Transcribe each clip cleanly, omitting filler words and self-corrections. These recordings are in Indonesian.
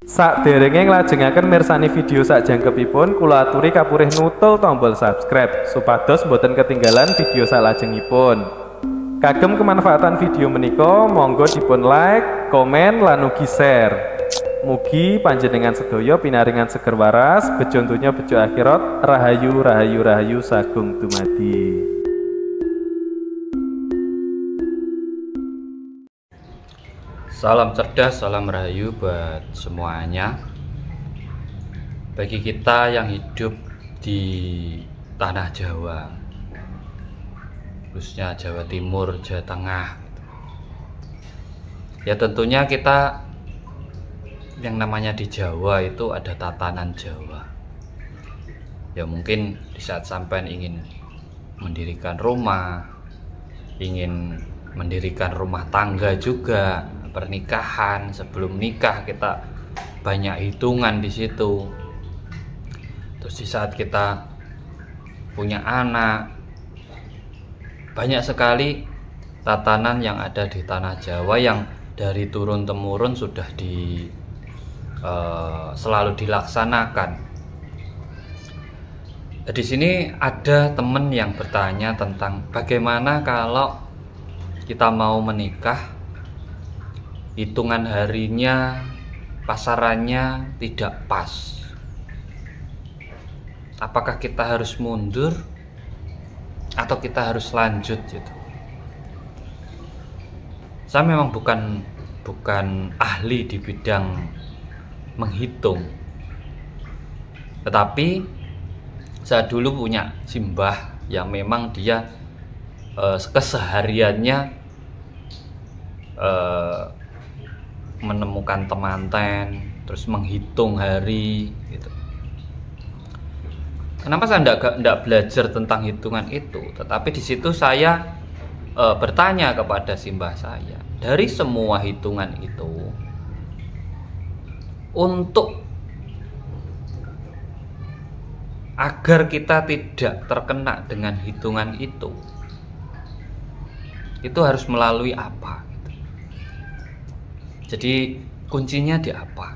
Sakderenge nglajengaken mirsani video sakjangkepipun, kula aturi kapurih nutul tombol subscribe supados boten ketinggalan video salajengipun. Kagem kemanfaatan video menika, monggo dipun like, komen, lan ugi share. Mugi panjenengan sedaya pinaringan seger waras, bejo donya bejo akhirat, rahayu rahayu rahayu sagung dumadi. Salam cerdas, salam rahayu buat semuanya. Bagi kita yang hidup di tanah Jawa, khususnya Jawa Timur, Jawa Tengah, ya tentunya kita yang namanya di Jawa itu ada tatanan Jawa. Ya mungkin di saat sampean ingin mendirikan rumah, ingin mendirikan rumah tangga juga, pernikahan, sebelum nikah kita banyak hitungan di situ. Terus di saat kita punya anak, banyak sekali tatanan yang ada di tanah Jawa yang dari turun temurun sudah selalu dilaksanakan. Di sini ada teman yang bertanya tentang bagaimana kalau kita mau menikah, hitungan harinya, pasarannya tidak pas. Apakah kita harus mundur atau kita harus lanjut gitu? Saya memang bukan ahli di bidang menghitung, tetapi saya dulu punya simbah yang memang dia kesehariannya menemukan temanten, terus menghitung hari gitu. Kenapa saya tidak belajar tentang hitungan itu? Tetapi di situ saya bertanya kepada simbah saya, dari semua hitungan itu, untuk agar kita tidak terkena dengan hitungan itu harus melalui apa? Jadi kuncinya di apa?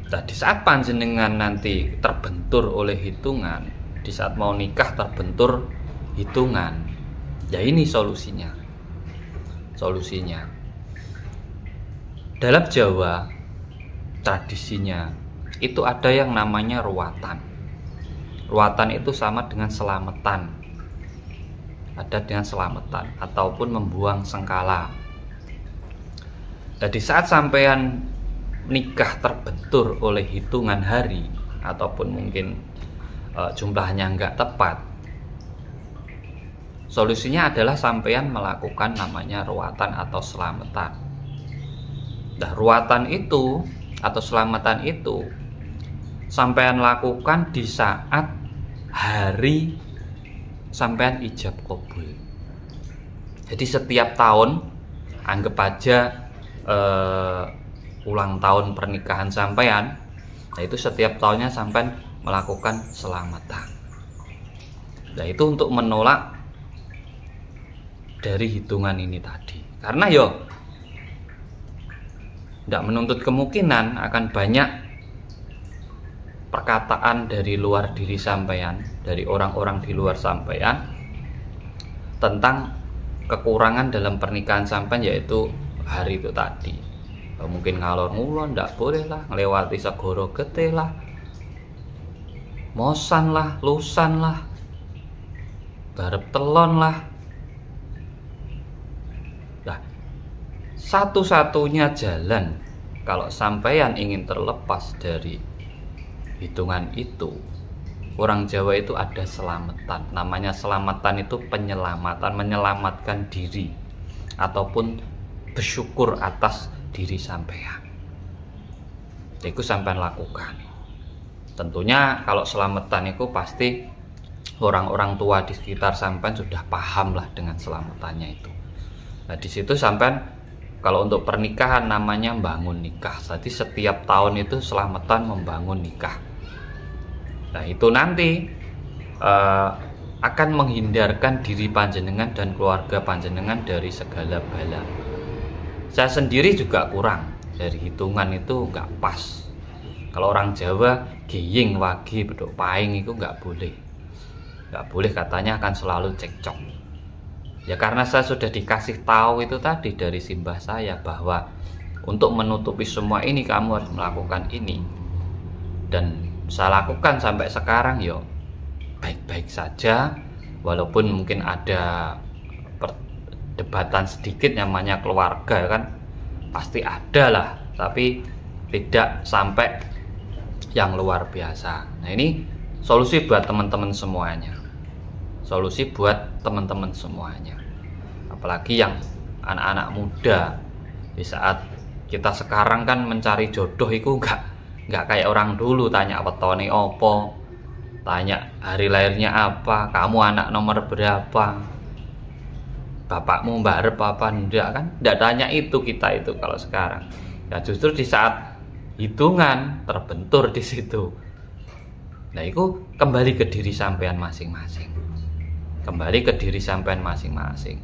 Nah, di saat panjenengan nanti terbentur oleh hitungan, di saat mau nikah terbentur hitungan, ya ini solusinya. Dalam Jawa, tradisinya itu ada yang namanya ruatan. Ruatan itu sama dengan selamatan. Ada dengan selamatan ataupun membuang sengkala. Jadi saat sampean nikah terbentur oleh hitungan hari ataupun mungkin jumlahnya nggak tepat, solusinya adalah sampean melakukan namanya ruatan atau selamatan. Nah, ruatan itu atau selamatan itu sampean lakukan di saat hari sampean ijab kabul. Jadi setiap tahun, anggap aja ulang tahun pernikahan sampean, nah itu setiap tahunnya sampean melakukan selamatan. Nah itu untuk menolak dari hitungan ini tadi. Karena tidak menuntut kemungkinan akan banyak perkataan dari luar diri sampean, dari orang-orang di luar sampean tentang kekurangan dalam pernikahan sampean, yaitu hari itu tadi. Mungkin ngalor ngulon, ndak boleh lah, ngelewati segoro getih lah, mosan lah, lusan lah, garep telon lah. Nah, satu-satunya jalan kalau sampean ingin terlepas dari hitungan itu, orang Jawa itu ada selamatan. Namanya selamatan itu penyelamatan, menyelamatkan diri ataupun bersyukur atas diri sampean. Itu sampean lakukan. Tentunya kalau selamatan itu pasti orang-orang tua di sekitar sampean sudah paham lah dengan selamatannya itu. Nah di situ sampean kalau untuk pernikahan namanya membangun nikah. Jadi setiap tahun itu selamatan membangun nikah. Nah itu nanti akan menghindarkan diri panjenengan dan keluarga panjenengan dari segala bala. Saya sendiri juga kurang dari hitungan itu nggak pas. Kalau orang Jawa giying, wagi, bedok paing itu nggak boleh. Nggak boleh, katanya akan selalu cekcok. Ya karena saya sudah dikasih tahu itu tadi dari simbah saya bahwa untuk menutupi semua ini kamu harus melakukan ini. Dan saya lakukan sampai sekarang yo baik-baik saja, walaupun mungkin ada perdebatan sedikit, namanya keluarga kan pasti ada lah, tapi tidak sampai yang luar biasa. Nah ini solusi buat teman-teman semuanya, solusi buat teman-teman semuanya, apalagi yang anak-anak muda. Di saat kita sekarang kan mencari jodoh itu nggak kayak orang dulu, tanya wetone opo, tanya hari lahirnya apa, kamu anak nomor berapa, bapakmu mbarep apa, enggak kan, enggak tanya itu kita itu kalau sekarang. Ya justru di saat hitungan terbentur di situ. Nah itu kembali ke diri sampean masing-masing, kembali ke diri sampean masing-masing.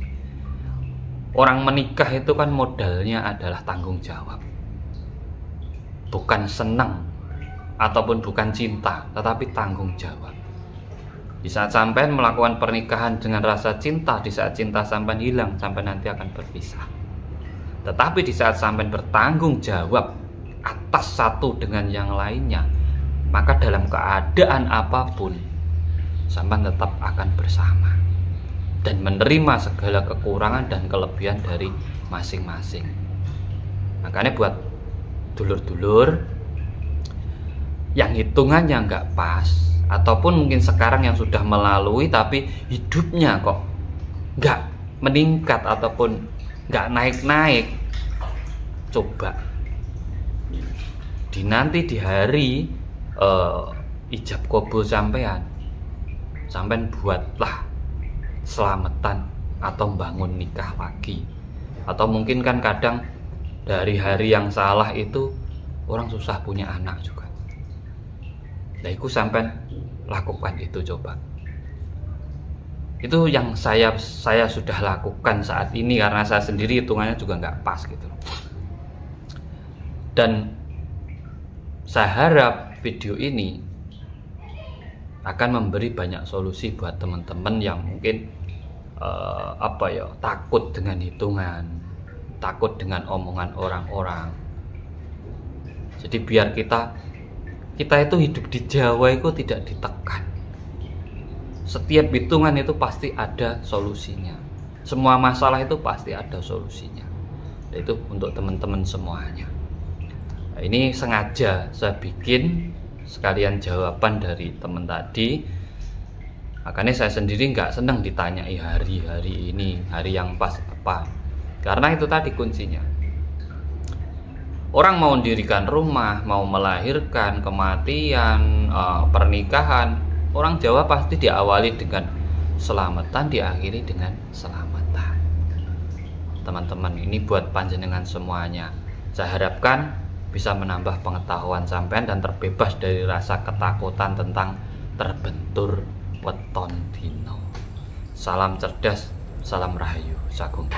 Orang menikah itu kan modalnya adalah tanggung jawab, bukan senang ataupun bukan cinta, tetapi tanggung jawab. Di saat sampean melakukan pernikahan dengan rasa cinta, di saat cinta sampean hilang, sampean nanti akan berpisah. Tetapi di saat sampean bertanggung jawab atas satu dengan yang lainnya, maka dalam keadaan apapun sampean tetap akan bersama dan menerima segala kekurangan dan kelebihan dari masing-masing. Makanya buat dulur-dulur yang hitungannya nggak pas, ataupun mungkin sekarang yang sudah melalui tapi hidupnya kok nggak meningkat ataupun nggak naik-naik, coba nanti di hari ijab kabul sampean buatlah selamatan atau bangun nikah lagi. Atau mungkin kan kadang dari hari yang salah itu orang susah punya anak juga. Nah itu sampean lakukan itu, coba. Itu yang saya sudah lakukan saat ini, karena saya sendiri hitungannya juga nggak pas gitu. Dan saya harap video ini akan memberi banyak solusi buat teman-teman yang mungkin takut dengan hitungan, takut dengan omongan orang-orang. Jadi biar kita itu hidup di Jawa itu tidak ditekan. Setiap hitungan itu pasti ada solusinya. Semua masalah itu pasti ada solusinya. Itu untuk teman-teman semuanya. Nah, ini sengaja saya bikin sekalian jawaban dari teman tadi. Makanya saya sendiri nggak senang ditanyai hari ini, hari yang pas apa. Karena itu tadi kuncinya. Orang mau mendirikan rumah, mau melahirkan, kematian, pernikahan, orang Jawa pasti diawali dengan selamatan, diakhiri dengan selamatan. Teman-teman, ini buat panjenengan semuanya. Saya harapkan bisa menambah pengetahuan sampean dan terbebas dari rasa ketakutan tentang terbentur weton dino. Salam cerdas, salam rahayu, sagung